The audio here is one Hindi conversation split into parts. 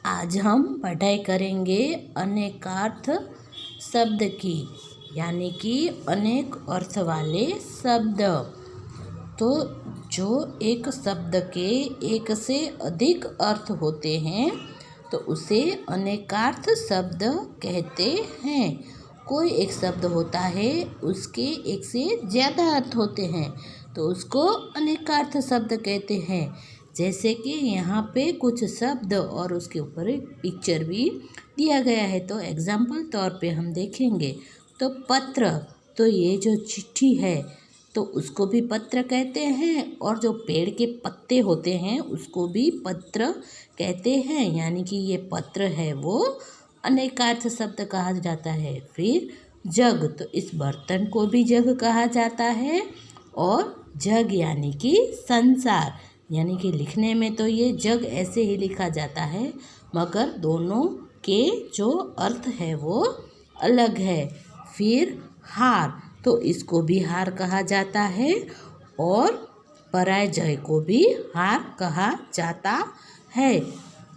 आज हम पढ़ाई करेंगे अनेकार्थ शब्द की, यानी कि अनेक अर्थ वाले शब्द। तो जो एक शब्द के एक से अधिक अर्थ होते हैं तो उसे अनेकार्थ शब्द कहते हैं। कोई एक शब्द होता है, उसके एक से ज़्यादा अर्थ होते हैं तो उसको अनेकार्थ शब्द कहते हैं। जैसे कि यहाँ पे कुछ शब्द और उसके ऊपर एक पिक्चर भी दिया गया है, तो एग्जाम्पल तौर पे हम देखेंगे। तो पत्र, तो ये जो चिट्ठी है तो उसको भी पत्र कहते हैं, और जो पेड़ के पत्ते होते हैं उसको भी पत्र कहते हैं, यानी कि ये पत्र है वो अनेकार्थ शब्द कहा जाता है। फिर जग, तो इस बर्तन को भी जग कहा जाता है, और जग यानी कि संसार, यानी कि लिखने में तो ये जग ऐसे ही लिखा जाता है, मगर दोनों के जो अर्थ है वो अलग है। फिर हार, तो इसको भी हार कहा जाता है, और पराजय को भी हार कहा जाता है।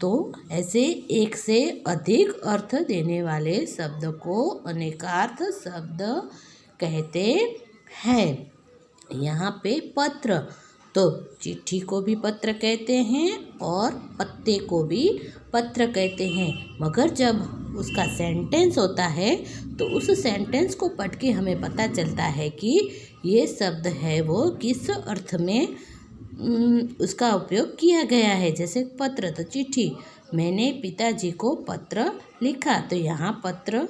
तो ऐसे एक से अधिक अर्थ देने वाले शब्द को अनेकार्थ शब्द कहते हैं। यहाँ पे पत्र, तो चिट्ठी को भी पत्र कहते हैं और पत्ते को भी पत्र कहते हैं, मगर जब उसका सेंटेंस होता है तो उस सेंटेंस को पढ़ के हमें पता चलता है कि ये शब्द है वो किस अर्थ में उसका उपयोग किया गया है। जैसे पत्र, तो चिट्ठी, मैंने पिताजी को पत्र लिखा, तो यहाँ पत्र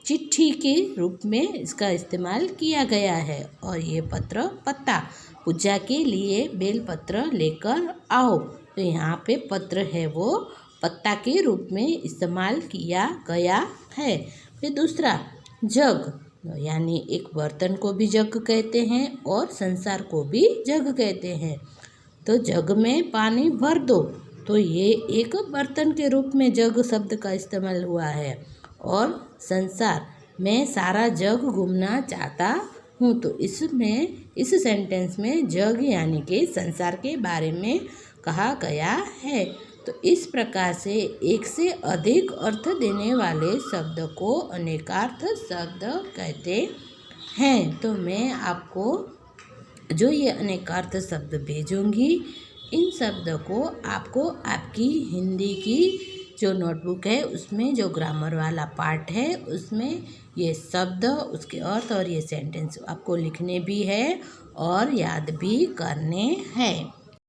चिट्ठी के रूप में इसका इस्तेमाल किया गया है। और ये पत्र पत्ता, पूजा के लिए बेलपत्र लेकर आओ, तो यहाँ पे पत्र है वो पत्ता के रूप में इस्तेमाल किया गया है। फिर दूसरा जग, यानी एक बर्तन को भी जग कहते हैं और संसार को भी जग कहते हैं। तो जग में पानी भर दो, तो ये एक बर्तन के रूप में जग शब्द का इस्तेमाल हुआ है। और संसार, मैं सारा जग घूमना चाहता हूँ, तो इसमें इस सेंटेंस में जग यानी कि संसार के बारे में कहा गया है। तो इस प्रकार से एक से अधिक अर्थ देने वाले शब्द को अनेकार्थ शब्द कहते हैं। तो मैं आपको जो ये अनेकार्थ शब्द भेजूंगी, इन शब्द को आपको आपकी हिंदी की जो नोटबुक है उसमें जो ग्रामर वाला पार्ट है उसमें ये शब्द, उसके अर्थ और ये सेंटेंस आपको लिखने भी है और याद भी करने हैं।